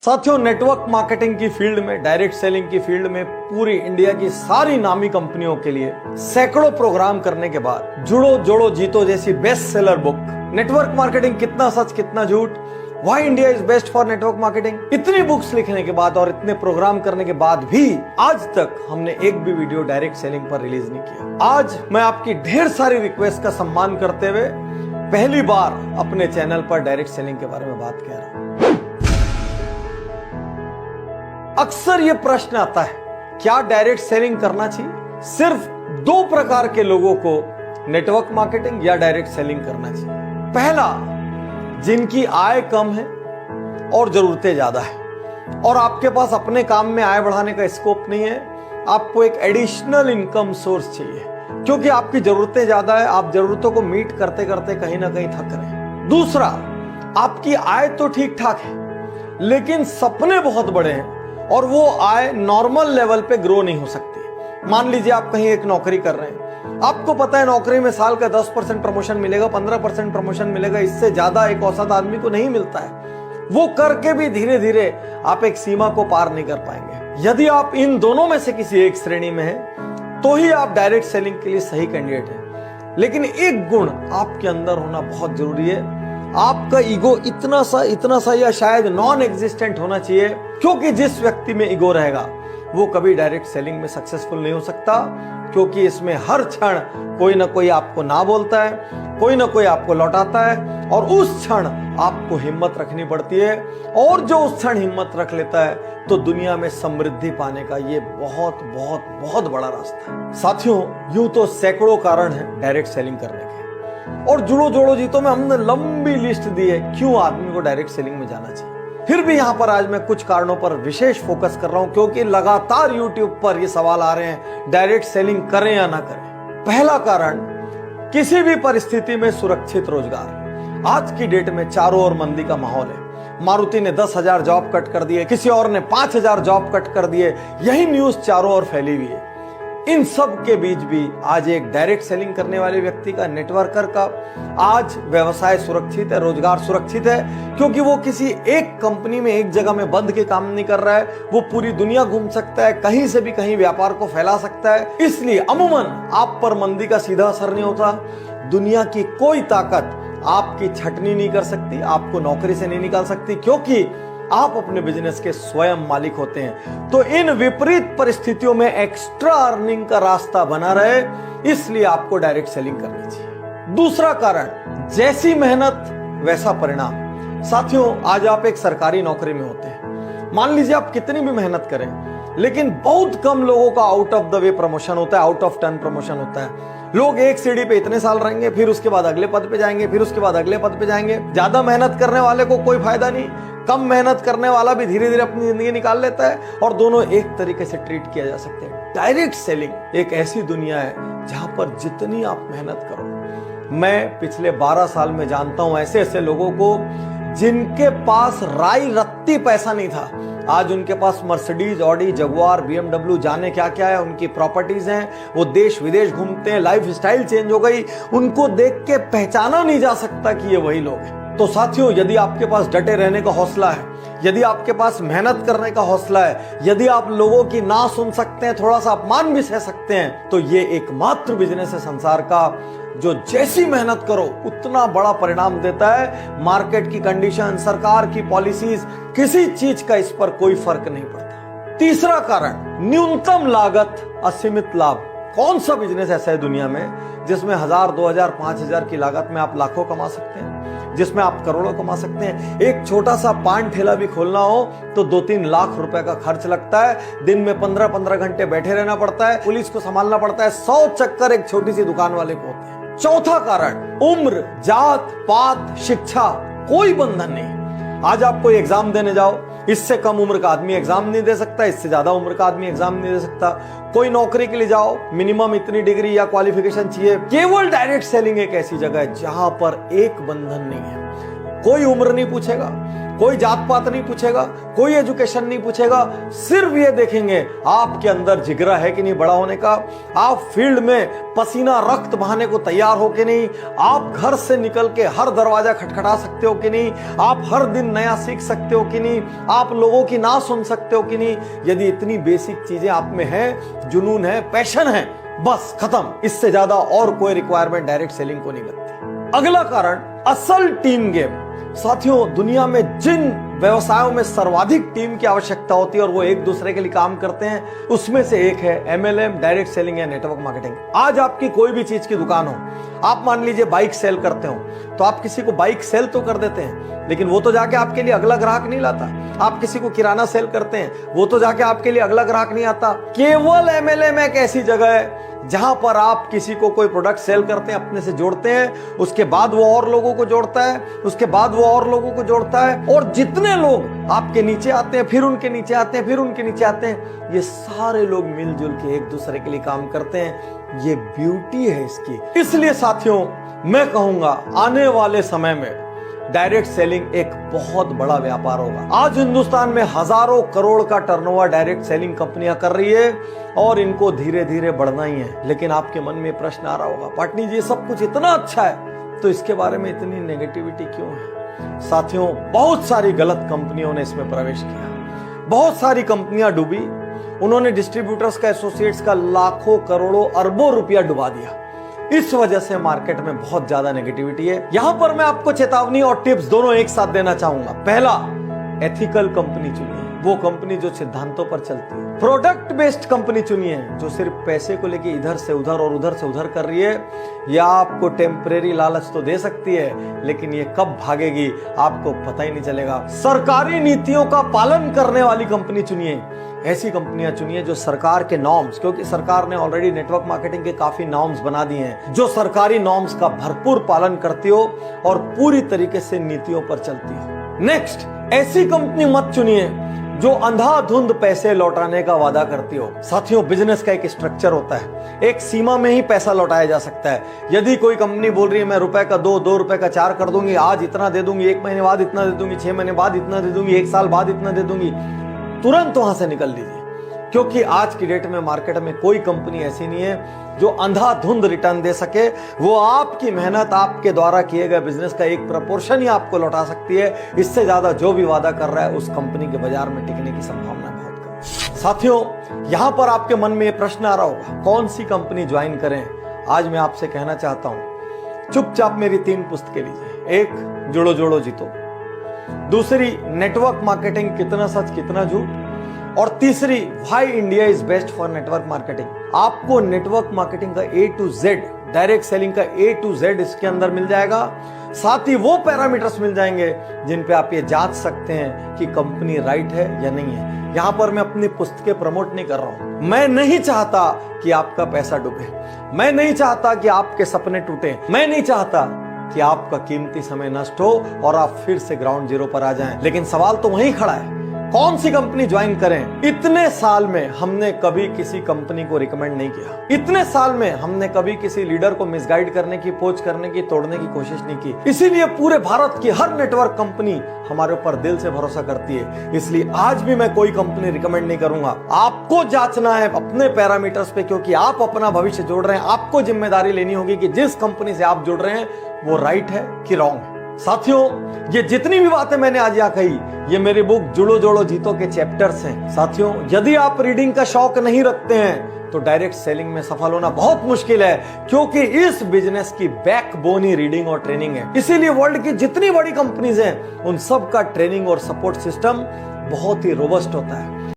साथियों, network marketing की field में, डायरेक्ट सेलिंग की फील्ड में पूरी इंडिया की सारी नामी कंपनियों के लिए सैकड़ों प्रोग्राम करने के बाद जुड़ो जोड़ो जीतो जैसी best seller book, network marketing कितना सच कितना झूठ, why India is best for network marketing, इतनी बुक्स लिखने के बाद और इतने प्रोग्राम करने के बाद भी आज तक हमने एक भी वीडियो डायरेक्ट सेलिंग पर रिलीज नहीं किया। आज मैं आपकी ढेर सारी रिक्वेस्ट का सम्मान करते हुए पहली बार अपने चैनल पर डायरेक्ट सेलिंग के बारे में बात कह रहा हूं। अक्सर यह प्रश्न आता है, क्या डायरेक्ट सेलिंग करना चाहिए? सिर्फ दो प्रकार के लोगों को नेटवर्क मार्केटिंग या डायरेक्ट सेलिंग करना चाहिए। पहला, जिनकी आय कम है और जरूरतें ज्यादा है और आपके पास अपने काम में आय बढ़ाने का स्कोप नहीं है, आपको एक एडिशनल इनकम सोर्स चाहिए क्योंकि आपकी जरूरतें ज्यादा है, आप जरूरतों को मीट करते करते कहीं ना कहीं थक रहे हैं। दूसरा, आपकी आय तो ठीक ठाक है लेकिन सपने बहुत बड़े हैं और वो आय नॉर्मल लेवल पे ग्रो नहीं हो सकती। मान लीजिए आप कहीं एक नौकरी कर रहे हैं, आपको पता है नौकरी में साल का 10% प्रमोशन मिलेगा, 15% प्रमोशन मिलेगा, इससे ज्यादा एक औसत आदमी को नहीं मिलता है। वो करके भी धीरे धीरे आप एक सीमा को पार नहीं कर पाएंगे। यदि आप इन दोनों में से किसी एक श्रेणी में हैं, तो ही आप डायरेक्ट सेलिंग के लिए सही कैंडिडेट हैं। लेकिन एक गुण आपके अंदर होना बहुत जरूरी है, आपका ईगो इतना सा या शायद नॉन एग्जिस्टेंट होना चाहिए, क्योंकि जिस व्यक्ति में ईगो रहेगा वो कभी डायरेक्ट सेलिंग में सक्सेसफुल नहीं हो सकता, क्योंकि इसमें हर क्षण कोई ना कोई आपको ना बोलता है, कोई ना कोई आपको लौटाता है और उस क्षण आपको हिम्मत रखनी पड़ती है। और जो उस क्षण हिम्मत रख लेता है तो दुनिया में समृद्धि पाने का ये बहुत बहुत बहुत बड़ा रास्ता है। साथियों, यूं तो सैकड़ों कारण है डायरेक्ट सेलिंग करने के, और जुड़ो जोड़ो जीतो में हमने लंबी लिस्ट दी है क्यों आदमी को डायरेक्ट सेलिंग में जाना चाहिए। फिर भी यहां पर आज मैं कुछ कारणों पर विशेष फोकस कर रहा हूं क्योंकि लगातार YouTube पर ये सवाल आ रहे हैं, डायरेक्ट सेलिंग करें या ना करें। पहला कारण, किसी भी परिस्थिति में सुरक्षित रोजगार। आज की डेट में चारों ओर मंदी का माहौल है। मारुति ने 10,000 जॉब कट कर दिए, किसी और ने 5,000 जॉब कट कर दिए, यही न्यूज चारों ओर फैली हुई है। इन सब के बीच भी आज एक डायरेक्ट सेलिंग करने वाले व्यक्ति का, नेटवर्कर का आज व्यवसाय सुरक्षित है, रोजगार सुरक्षित है, क्योंकि वो किसी एक कंपनी में एक जगह में बंद के काम नहीं कर रहा है। वो पूरी दुनिया घूम सकता है, कहीं से भी कहीं व्यापार को फैला सकता है। इसलिए अमूमन आप पर मंदी का सीधा असर नहीं होता। दुनिया की कोई ताकत आपकी छटनी नहीं कर सकती, आपको नौकरी से नहीं निकाल सकती, क्योंकि आप अपने बिजनेस के स्वयं मालिक होते हैं। तो इन विपरीत परिस्थितियों में एक्स्ट्रा अर्निंग का रास्ता बना रहे, इसलिए आपको डायरेक्ट सेलिंग करनी चाहिए। दूसरा कारण, जैसी मेहनत वैसा परिणाम। साथियों, आज आप एक सरकारी नौकरी में होते हैं, मान लीजिए आप कितनी भी मेहनत करें, लेकिन बहुत कम लोगों का out of the way promotion होता है, आउट ऑफ टर्न प्रमोशन होता है। लोग एक सीढ़ी पे इतने साल रहेंगे, फिर उसके बाद अगले पद पे जाएंगे, फिर उसके बाद अगले पद पे जाएंगे। ज्यादा मेहनत करने वाले को कोई फायदा नहीं, कम मेहनत करने वाला भी धीरे धीरे अपनी जिंदगी निकाल लेता है और दोनों एक तरीके से ट्रीट किया जा सकते हैं। डायरेक्ट सेलिंग एक ऐसी दुनिया है जहां पर जितनी आप मेहनत करो, मैं पिछले 12 साल में जानता हूं ऐसे ऐसे लोगों को जिनके पास राई रत्ती पैसा नहीं था, आज उनके पास मर्सिडीज, ऑडी, जगुआर, BMW, जाने क्या क्या है, उनकी प्रॉपर्टीज हैं, वो देश विदेश घूमते हैं, लाइफ स्टाइल चेंज हो गई, उनको देख के पहचाना नहीं जा सकता कि ये वही लोग हैं। तो साथियों, यदि आपके पास डटे रहने का हौसला है, यदि आपके पास मेहनत करने का हौसला है, यदि आप लोगों की ना सुन सकते हैं, थोड़ा सा अपमान भी सह सकते हैं, तो ये एकमात्र बिजनेस है संसार का जो जैसी मेहनत करो उतना बड़ा परिणाम देता है। मार्केट की कंडीशन, सरकार की पॉलिसीज, किसी चीज का इस पर कोई फर्क नहीं पड़ता। तीसरा कारण, न्यूनतम लागत असीमित लाभ। कौन सा बिजनेस ऐसा है दुनिया में जिसमें 1,000, 2,000, 5,000 की लागत में आप लाखों कमा सकते हैं, जिसमें आप करोड़ों कमा सकते हैं? एक छोटा सा पान ठेला भी खोलना हो तो 2-3 लाख रुपए का खर्च लगता है, दिन में 15-15 घंटे बैठे रहना पड़ता है, पुलिस को संभालना पड़ता है, 100 चक्कर एक छोटी सी दुकान वाले को होते हैं। चौथा कारण, उम्र, जात पात, शिक्षा, कोई बंधन नहीं। आज आप कोई एग्जाम देने जाओ, इससे कम उम्र का आदमी एग्जाम नहीं दे सकता, इससे ज्यादा उम्र का आदमी एग्जाम नहीं दे सकता। कोई नौकरी के लिए जाओ, मिनिमम इतनी डिग्री या क्वालिफिकेशन चाहिए। केवल डायरेक्ट सेलिंग एक ऐसी जगह है जहां पर एक बंधन नहीं है, कोई उम्र नहीं पूछेगा, कोई जात पात नहीं पूछेगा, कोई एजुकेशन नहीं पूछेगा, सिर्फ ये देखेंगे आपके अंदर जिगरा है कि नहीं बड़ा होने का, आप फील्ड में पसीना रक्त बहाने को तैयार हो कि नहीं, आप घर से निकल के हर दरवाजा खटखटा सकते हो कि नहीं, आप हर दिन नया सीख सकते हो कि नहीं, आप लोगों की ना सुन सकते हो कि नहीं। यदि इतनी बेसिक चीजें आप में है, जुनून है, पैशन है, बस खत्म। इससे ज्यादा और कोई रिक्वायरमेंट डायरेक्ट सेलिंग को नहीं लगती। अगला कारण, असल टीम गेम। साथियों, दुनिया में जिन व्यवसायों में सर्वाधिक टीम की आवश्यकता होती है और वो एक दूसरे के लिए काम करते हैं, उसमें से एक है MLM, डायरेक्ट सेलिंग या नेटवर्क मार्केटिंग। आज आपकी कोई भी चीज की दुकान हो, आप मान लीजिए बाइक सेल करते हो, तो आप किसी को बाइक सेल तो कर देते हैं, लेकिन वो तो जाके आपके लिए अगला ग्राहक नहीं लाता। आप किसी को किराना सेल करते हैं, वो तो जाके आपके लिए अगला ग्राहक नहीं आता। केवल MLM एक ऐसी जगह है जहां पर आप किसी को कोई प्रोडक्ट सेल करते हैं, अपने से जोड़ते हैं, उसके बाद वो और लोगों को जोड़ता है, उसके बाद वो और लोगों को जोड़ता है, और जितने लोग आपके नीचे आते हैं, फिर उनके नीचे आते हैं, फिर उनके नीचे आते हैं, ये सारे लोग मिलजुल के एक दूसरे के लिए काम करते हैं। ये ब्यूटी है इसकी। इसलिए साथियों, मैं कहूंगा आने वाले समय में डायरेक्ट सेलिंग एक बहुत बड़ा व्यापार होगा। आज हिंदुस्तान में हजारों करोड़ का टर्नओवर डायरेक्ट सेलिंग कंपनियां कर रही है और इनको धीरे धीरे बढ़ना ही है। लेकिन आपके मन में प्रश्न आ रहा होगा, पाटनी जी सब कुछ इतना अच्छा है तो इसके बारे में इतनी नेगेटिविटी क्यों है? साथियों, बहुत सारी गलत कंपनियों ने इसमें प्रवेश किया, बहुत सारी कंपनियां डूबी, उन्होंने डिस्ट्रीब्यूटर्स का, एसोसिएट्स का लाखों करोड़ों अरबों रुपया डुबा दिया। इस वजह से मार्केट में बहुत ज्यादा नेगेटिविटी है। यहां पर मैं आपको चेतावनी और टिप्स दोनों एक साथ देना चाहूंगा। पहला, एथिकल कंपनी चुनिए, वो कंपनी जो सिद्धांतों पर चलती है। प्रोडक्ट बेस्ड कंपनी चुनिए, जो सिर्फ पैसे को लेके इधर से उधर और उधर से उधर कर रही है। या आपको टेम्परेरी लालच तो दे सकती है, लेकिन ये कब भागेगी आपको पता ही नहीं चलेगा। सरकारी नीतियों का पालन करने वाली कंपनी चुनिए, ऐसी कंपनियां चुनिए जो सरकार के नॉर्म्स, क्योंकि सरकार ने ऑलरेडी नेटवर्क मार्केटिंग के काफी नॉर्म्स बना दिए हैं, जो सरकारी नॉर्म्स का भरपूर पालन करती हो और पूरी तरीके से नीतियों पर चलती हो। नेक्स्ट, ऐसी कंपनी मत चुनिए जो अंधाधुंध पैसे लौटाने का वादा करती हो। साथियों, बिजनेस का एक स्ट्रक्चर होता है, एक सीमा में ही पैसा लौटाया जा सकता है। यदि कोई कंपनी बोल रही है मैं रुपए का 2 रुपए का 4 कर दूंगी, आज इतना दे दूंगी, 1 महीने बाद इतना दे दूंगी, 6 महीने बाद इतना दे दूंगी, 1 साल बाद इतना दे दूंगी, तुरंत वहां से निकल लीजिए। क्योंकि आज की डेट में मार्केट में कोई कंपनी ऐसी नहीं है जो अंधाधुंध रिटर्न दे सके। वो आपकी मेहनत, आपके द्वारा किए गए बिजनेस का एक प्रपोर्शन ही आपको लौटा सकती है। इससे ज्यादा जो भी वादा कर रहा है उस कंपनी के बाजार में टिकने की संभावना बहुत कम है। साथियों, यहां पर आपके मन में ये प्रश्न आ रहा होगा, कौन सी कंपनी ज्वाइन करें? आज मैं आपसे कहना चाहता हूं, चुपचाप मेरी 3 पुस्तकें लीजिए। एक, जुड़ो जोड़ो जीतो, दूसरी, नेटवर्क मार्केटिंग, कितना सच कितना झूठ, और तीसरी, why India is best for network marketing. आपको नेटवर्क मार्केटिंग का A to Z, direct selling का A to Z इसके अंदर मिल जाएगा। साथ ही वो पैरामीटर्स मिल जाएंगे जिन पे आप ये जांच सकते हैं कि कंपनी राइट है या नहीं है। यहां पर मैं अपनी पुस्तकें प्रमोट नहीं कर रहा हूं। मैं नहीं चाहता कि आपका पैसा डूबे, मैं नहीं चाहता कि आपके सपने टूटे, मैं नहीं चाहता कि आपका कीमती समय नष्ट हो और आप फिर से ग्राउंड जीरो पर आ जाएं। लेकिन सवाल तो वहीं खड़ा है, कौन सी कंपनी ज्वाइन करें? इतने साल में हमने कभी किसी कंपनी को रिकमेंड नहीं किया। इतने साल में हमने कभी किसी लीडर को मिसगाइड करने की, पोच करने की, तोड़ने की कोशिश नहीं की। इसीलिए पूरे भारत की हर नेटवर्क कंपनी हमारे ऊपर दिल से भरोसा करती है। इसलिए आज भी मैं कोई कंपनी रिकमेंड नहीं करूंगा। आपको जांचना है अपने पैरामीटर्स पे, क्योंकि आप अपना भविष्य जोड़ रहे हैं। आपको जिम्मेदारी लेनी होगी कि जिस कंपनी से आप जुड़ रहे हैं वो राइट है कि रॉन्ग है। साथियों, ये जितनी भी बातें मैंने आज यहाँ कही, ये मेरी बुक जुड़ो जोड़ो जीतो के चैप्टर्स हैं। साथियों, यदि आप रीडिंग का शौक नहीं रखते हैं तो डायरेक्ट सेलिंग में सफल होना बहुत मुश्किल है, क्योंकि इस बिजनेस की बैकबोन ही रीडिंग और ट्रेनिंग है। इसीलिए वर्ल्ड की जितनी बड़ी कंपनीज हैं उन सब का ट्रेनिंग और सपोर्ट सिस्टम बहुत ही रोबस्ट होता है।